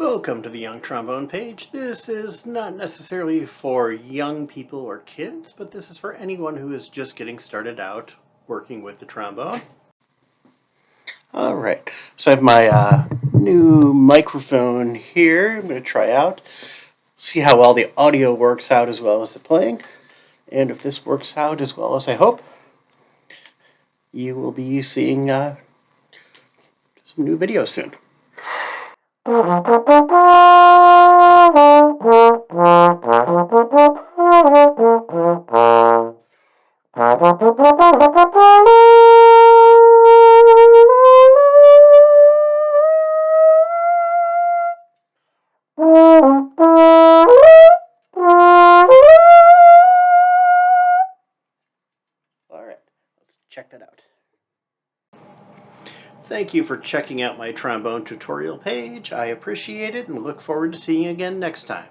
Welcome to the Young Trombone page. This is not necessarily for young people or kids, but this is for anyone who is just getting started out working with the trombone. Alright, so I have my new microphone here. I'm going to try out, see how well the audio works out as well as the playing. And if this works out as well as I hope, you will be seeing some new videos soon. Alright, let's check that out. Thank you for checking out my trombone tutorial page. I appreciate it and look forward to seeing you again next time.